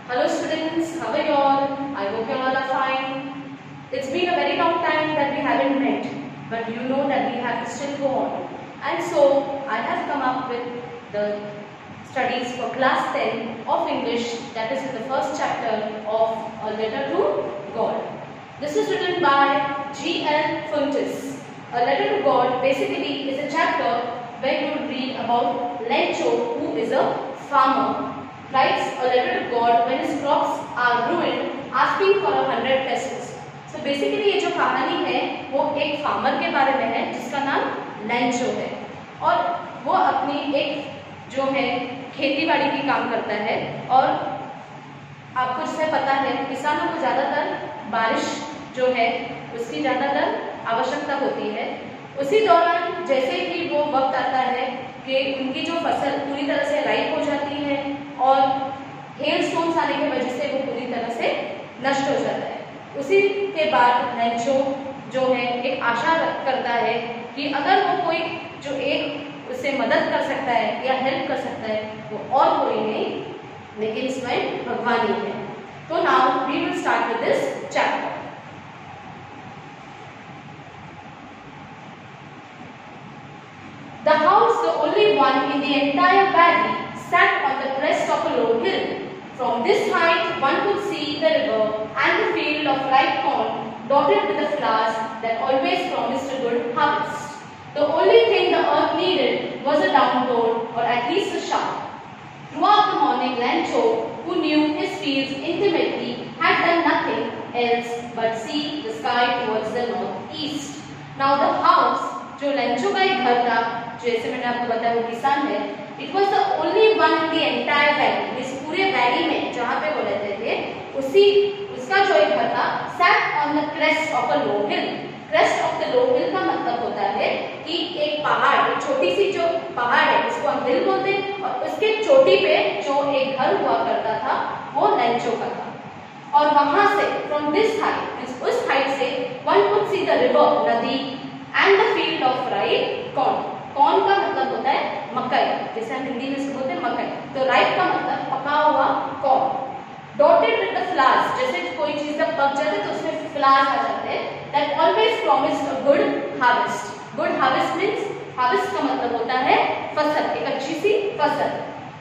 Hello students, how are you all? I hope you all are fine. It's been a very long time that we haven't met, but you know that we have to still go on. And so I have come up with the studies for class 10 of English, that is in the first chapter of A Letter to God. This is written by G.L. Fuentes. A Letter to God basically is a chapter where you will read about Lencho, who is a farmer, writes a letter to God when his crops are ruined, asking for 100 pesos. So basically ये जो कहानी है वो एक farmer के बारे में है जिसका नाम लेंचो है और वो अपनी एक जो है खेती-बाड़ी की काम करता है और आपको जैसे पता है किसानों को ज़्यादातर बारिश जो है उसकी ज़्यादातर आवश्यकता होती है। उसी दौरान जैसे ही वो वक्त आता है कि उनकी जो फसल पूरी तरह से राइप हो जाती है और हेल स्टोन्स आने की वजह से वो पूरी तरह से नष्ट हो जाता है, उसी के बाद लेंचो जो है एक आशा करता है कि अगर वो कोई जो एक उससे मदद कर सकता है या हेल्प कर सकता है वो और कोई नहीं लेकिन इसमें भगवान ही है। तो now we will start with this chapter. The house, the only one in the entire valley, sat on the crest of a low hill. From this height, one could see the river and the field of ripe corn dotted with the flowers that always promised a good harvest. The only thing the earth needed was a downpour, or at least a shower. Throughout the morning, Lencho, who knew his fields intimately, had done nothing else but see the sky towards the northeast. Now the house, जो Lencho का एक घर था, जैसे मैंने आपको बताया वो किसान है, it was the only one in the entire valley, इस पूरे वैली में जहाँ पे वो रहते थे उसका जो एक घर था, sat on the crest of a low hill. Crest of the low hill का मतलब होता है कि एक पहाड़, एक छोटी सी जो पहाड़ है उसको हम हिल बोलते हैं और उसके चोटी पे जो एक घर हुआ करता था वो लेंचो का था। और वहां से फ्रॉम दिस हाइट, उस हाइट से one could see the river, नदी, and the field of ripe corn. Corn का मतलब होता है मकई, जैसे हम हिंदी में इसको बोलते हैं मकई, तो राइप का मतलब पका हुआ corn. Dotted with the flowers, जैसे कोई चीज जब पक जाती है तो उसमें फ्लावर्स आ जाते हैं, that always promised a good harvest. Good harvest means, harvest का मतलब होता है फसल, एक अच्छी सी फसल।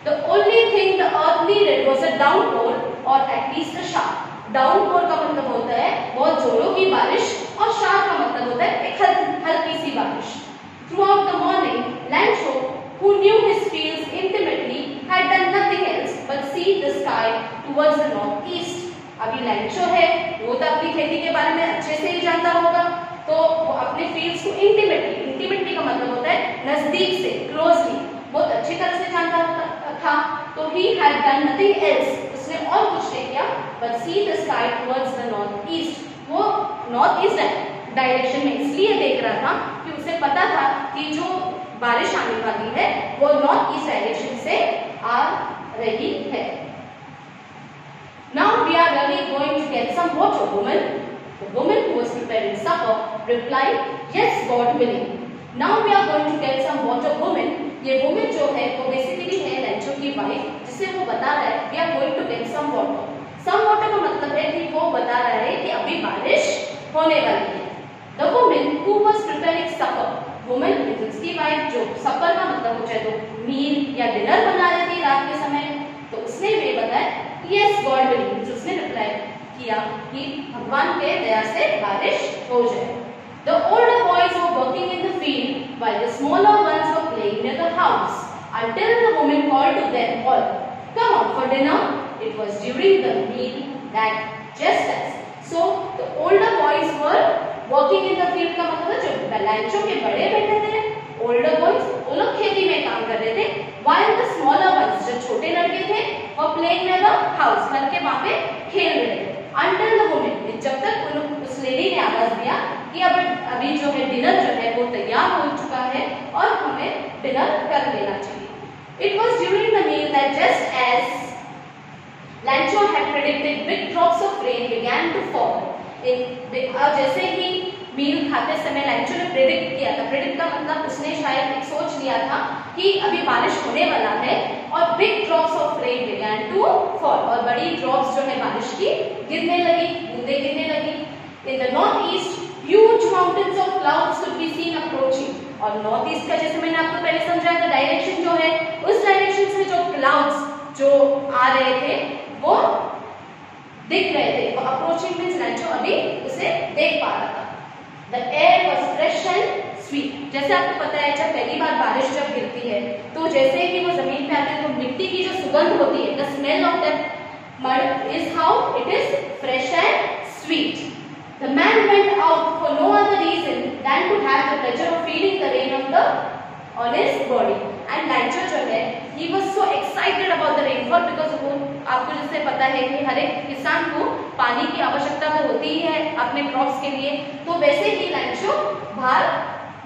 The only thing the earth needed was a downpour और एटलीस्ट अ शावर। डाउनपोर का मतलब होता है बहुत जोरों की बारिश और शावर का मतलब होता है एक हल्की सी बारिश। Throughout the morning, Lencho, who knew his fields intimately, had done nothing else but see the sky towards the northeast. अभी लेंचो है, वो तो अपनी खेती के बारे में अच्छे से ही जानता होगा, तो वो अपने फील्ड्स को इंटीमेटली का मतलब होता है नजदीक से, क्लोजली, बहुत अच्छी तरह से जानता था। तो he had done nothing else, उसने और कुछ नहीं किया, but see the sky towards the northeast. वो नॉर्थ ईस्ट डायरेक्शन में इसलिए देख रहा था कि उसे पता था कि जो बारिश आने वाली है वो नॉर्थ ईस्ट डायरेक्शन से आ रही है। Now we are really going to get some water, woman. The woman who was preparing supper replied, "Yes, God willing." Now we are going to get some water, woman. ये woman जो है वो basically है Lencho की wife, जिसे वो बता रहा है we are going to get some water. Some water का मतलब है कि वो बता रहा है कि अभी बारिश होने वाली है। The woman who was preparing supper, woman उसकी वाइफ जो सपर का मतलब हो चाहे तो मील या डिनर बना रही थी रात के समय, तो उसने ये बताया yes God willing, उसने रिप्लाई किया कि भगवान के दया से बारिश हो जाए। The older boys were working in the field while the smaller ones were playing near the house until the woman called to them all, "Come on for dinner." It was during the meal that just as so the older boys were working in the field का मतलब जो Lencho के बड़े बेटे थे, older boys, वो लोग खेती में काम कर रहे थे, while the smaller ones, जो छोटे लड़के थे, वो playing near the house, घर के वहाँ पे खेल रहे थे। Until the woman, जब तक उस लेडी ने आवाज दिया कि अब अभी जो है डिनर जो है वो तैयार हो चुका है और हमें डिनर कर लेना चाहिए। It was during the meal that just as Lencho had predicted, big drops of rain began to fall. जैसे ही मील खाते समय लेंचो ने प्रेडिक्ट किया था, प्रेडिक्ट का मतलब उसने शायद एक सोच लिया था कि अभी बारिश होने वाला है और big drops of rain began to fall, और बड़ी ड्रॉप्स जो है बारिश की गिरने लगी, बूंदे गिरने लगी। In the north east huge mountains of clouds could be seen approaching. और नॉर्थ ईस्ट का जैसे मैंने आपको पहले समझाया था डायरेक्शन जो है, उस डायरेक्शन से जो क्लाउड्स जो आ रहे थे वो दिख रहे थे। वो अप्रोचिंग मींस लैंचो अभी उसे देख पा रहा था। The air was fresh and sweet. जैसे आपको पता है जब पहली बार बारिश जब गिरती है तो जैसे ही वो जमीन पे आते हैं तो मिट्टी की जो सुगंध होती है, the smell of that mud is how it is fresh and sweet. The man went out for no other reason than to have the pleasure of feeling the rain on his body. And Lencho जो है he was so excited about the rainfall because वो आपको जैसे पता है कि हर एक किसान को पानी की आवश्यकता तो होती ही है अपने क्रॉप्स के लिए, तो वैसे ही लैंचो बाहर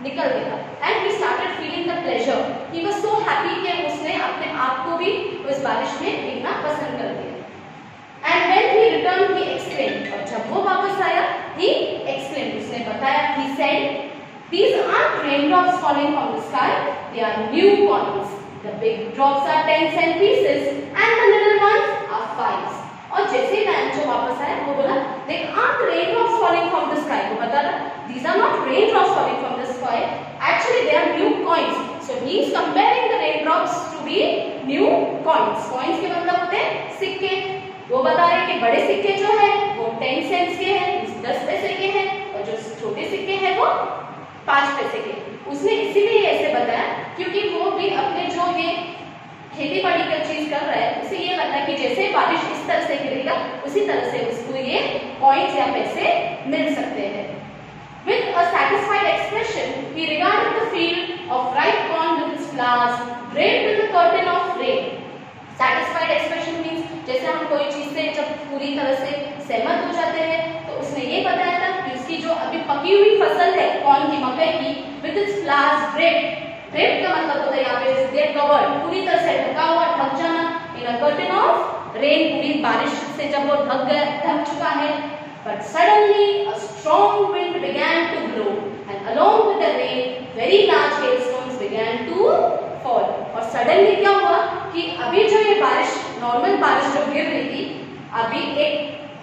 निकल गया। And he started feeling the pleasure. He was so happy कि उसने अपने आप को भी उस बारिश में भीगना पसंद कर दिया। And when he returned he exclaimed, और जब वो वापस आया he exclaimed, उसने बताया, he said, these aren't raindrops falling from the sky, they are new coins. The big drops are 10 cent pieces and the little ones are 5s. और जैसे ही लैंचो वापस आया वो बोला, they aren't raindrops falling from the sky. वो बता रहा, these are not raindrops falling from the sky. Actually they are new coins. So he is comparing the raindrops to be new coins. Coins के मतलब होते हैं सिक्के। वो बता रहे कि बड़े सिक्के जो है वो 10 सेंट्स के हैं, 10 पैसे के हैं, और जो छोटे सिक्के हैं वो 5 पैसे के। उसने इसीलिए ऐसे बताया क्योंकि वो भी अपने जो ये खेती बाड़ी का चीज कर रहा है उसे ये लगता है कि जैसे बारिश इस तरह से गिरेगा उसी तरह से उसको ये कॉइन्स या पैसे मिल सकते हैं। With a satisfied expression, he regarded the field of ripe corn with its flowers draped with a curtain of rain. Satisfied expression means जैसे हम कोई चीज से जब पूरी तरह से सहमत हो जाते हैं तो उसने ये बताया था कि उसकी जो अभी पकी हुई फसल है कॉर्न की, मकई की, with its flowers draped. draped का मतलब होता है यहाँ पे get covered, पूरी तरह से ढका हुआ, ढक जाना, in a curtain of rain, पूरी बारिश से जब वो ढक चुका है। But suddenly a strong wind began to blow and along with the rain very large hailstones began to fall. और suddenly क्या हुआ कि अभी जो ये बारिश, नॉर्मल बारिश जो गिर रही थी, अभी एक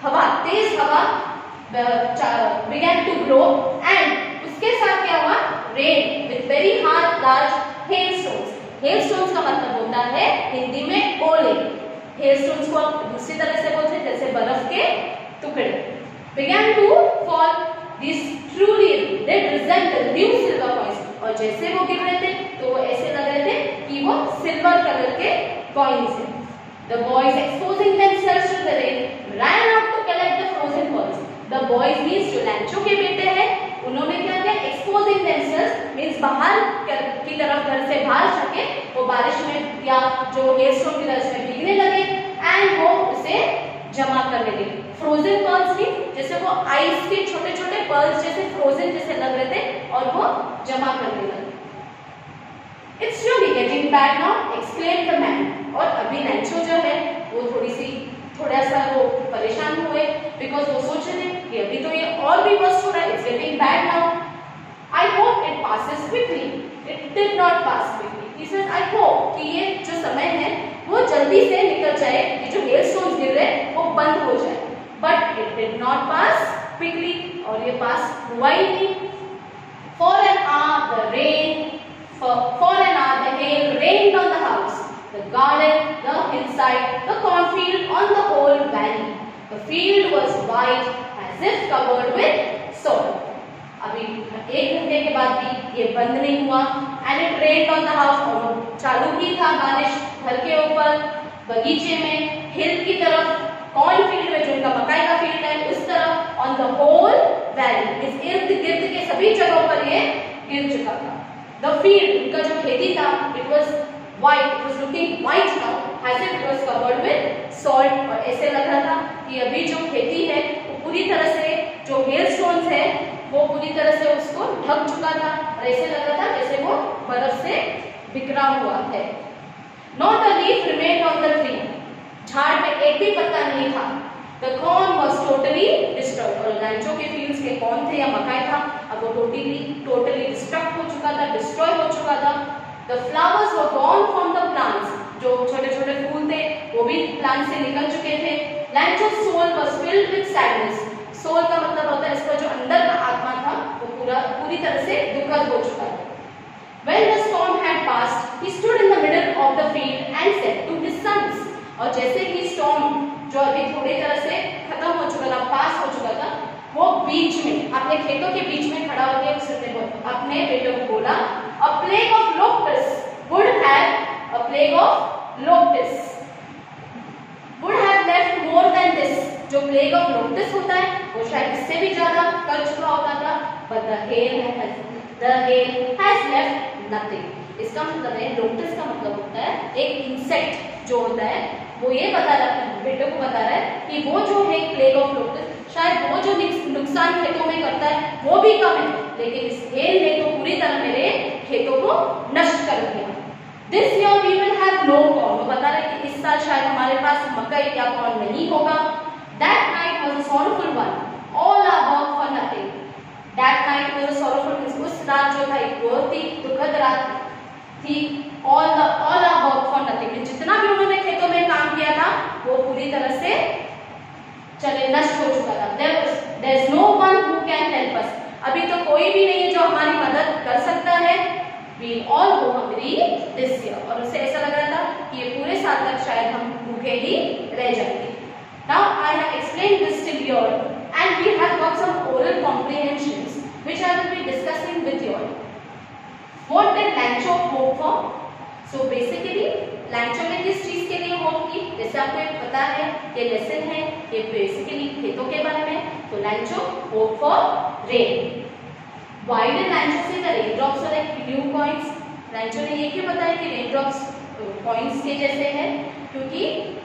हवा, तेज हवा began to blow and उसके साथ क्या हुआ, rain with very hard large hailstones. hailstones का मतलब होता है हिंदी में ओले। hailstones को दूसरी तरह से बोलते हैं जैसे बर्फ के टुकड़े। began to fall. These truly did resemble new silver coins. और जैसे वो गिर रहे थे तो वो ऐसे लग रहे थे कि वो सिल्वर कलर के कॉइन्स हैं। The boys exposing themselves to the rain ran out to collect the frozen pearls. The boys means जो लैंचो के बेटे हैं उन्होंने क्या किया, exposing themselves means बाहर की तरफ, घर से बाहर जाके वो बारिश में या जो hailstone की तरह से भीगने लगे एंड वो उसे जमा करने लगे। फ्रोजन पर्ल्स भी जैसे वो आइस के छोटे छोटे पर्ल्स जैसे फ्रोजन जैसे लग रहे थे और वो जमा करने लगे। It's really getting bad now, exclaimed the man. और अभी लैंचो जो है वो थोड़ा सा वो परेशान हुए बिकॉज वो सोच रहे थे कि अभी तो ये और भी वर्स्ट हो रहा है, it's getting bad now. I hope it passes quickly. It did not pass quickly. He says, I hope कि ये जो समय है वो जल्दी से निकल जाए, ये जो hailstones गिर रहे वो बंद हो जाए। But it did not pass quickly. और ये पास हुआ ही नहीं। For an hour the hail rained on the house, the garden, the hillside, the cornfield, on the whole valley. The field was white as if covered with soil. अभी 1 घंटे के बाद भी ये बंद नहीं हुआ and it rained on the house. और वो चालू ही था बारिश घर के ऊपर, बगीचे में, हिल की तरफ, कॉर्नफील्ड में जो उनका मकाई का फील्ड है उस तरफ, ऑन द होल वैली, इस इर्द गिर्द के सभी जगहों पर ये गिर चुका था। द फील्ड, उनका जो खेती था, it was white, it was looking white now as if it was covered with salt. और ऐसे लग रहा था कि अभी जो खेती है वो पूरी तरह से, जो हेलस्टोन्स है वो पूरी तरह से उसको ढक चुका था और ऐसे लग रहा था जैसे वो बर्फ से बिखरा हुआ है। Not a leaf remained on the tree, झाड़ में एक भी पत्ता नहीं था। The corn was totally destroyed. और लैंचो के फील्ड्स के कॉर्न थे या मकाई था, अब वो totally डिस्ट्रक्ट हो चुका था, डिस्ट्रॉय हो चुका था। The flowers were gone from the plants. जो छोटे छोटे फूल थे वो भी प्लांट से निकल चुके थे। Lencho's soul was filled with sadness. Soul का मतलब होता है इसका जो अंदर का आत्मा था वो पूरी तरह से दुखद हो चुका था। When the storm had passed, he stood in the middle of the field and said to his sons. और जैसे ही स्टॉर्म जो अभी थोड़ी तरह से खत्म हो चुका था, पास हो चुका था, वो बीच में अपने खेतों के बीच में खड़ा होकर उसने अपने बेटों को बोला, A plague of locusts would have left more than this. जो प्लेग ऑफ लोकस होता है वो शायद इससे भी ज्यादा कर चुका होता था, but the hail has left nothing. इसका मतलब है लोकस का मतलब होता है एक इंसेक्ट जो होता है, वो ये बता रहा है बेटों को बता रहा है कि वो जो है प्लेग ऑफ लोकस शायद वो जो नुकसान खेतों में करता है वो भी कम है, लेकिन इस हेल ने तो पूरी तरह मेरे खेतों को नष्ट कर दिया। This year we will have no corn. वो बता रहा है कि इस साल शायद हमारे पास मकई या कॉर्न नहीं होगा। That night was a sorrowful one. All our work for nothing. That night was a sorrowful. उस रात जो था एक बहुत ही दुखद रात थी। All our work for nothing. जितना भी उन्होंने खेतों में काम किया था वो पूरी तरह से चले नष्ट हो चुका था। There is no one who can help us. अभी तो कोई भी नहीं है जो हमारी मदद कर सकता है। We all go hungry this year. और उसे ऐसा लग रहा था कि ये पूरे साल तक शायद हम भूखे ही रह जाएंगे। Now I have explained this till here, and we have got some oral comprehensions which I will be discussing with you all. What did Lancho hope for? So basically, Lancho ने किस चीज के लिए होप की? जैसे आपको एक पता है ये लेसन है, ये बेसिकली खेतों के बारे में। तो Lancho hope for rain. Why did Lancho say the raindrops are like blue coins? Lancho ने ये क्यों बताया कि raindrops coins के जैसे हैं? क्योंकि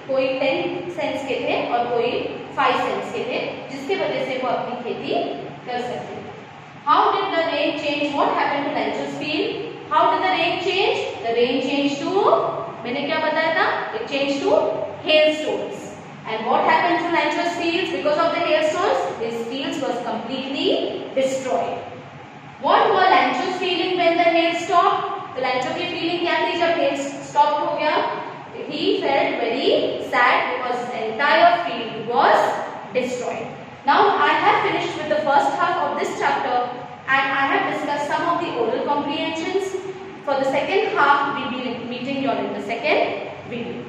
कोई 10 सेंट्स के थे और कोई 5 सेंट्स के थे, जिसके वजह से वो अपनी खेती कर सकते थे। How did the rain change? What happened to Lancho's field? How did the rain change? The rain changed to, मैंने क्या बताया था? It changed to hailstones. And what happened to Lancho's fields because of the hailstones? His fields was completely destroyed. What were Lancho's feeling when the hail stopped? तो Lancho की feeling क्या थी जब hail stopped हो गया? He felt very sad because the entire field was destroyed. Now I have finished with the first half of this chapter and I have discussed some of the oral comprehensions. For the second half, we will be meeting you all in the second video.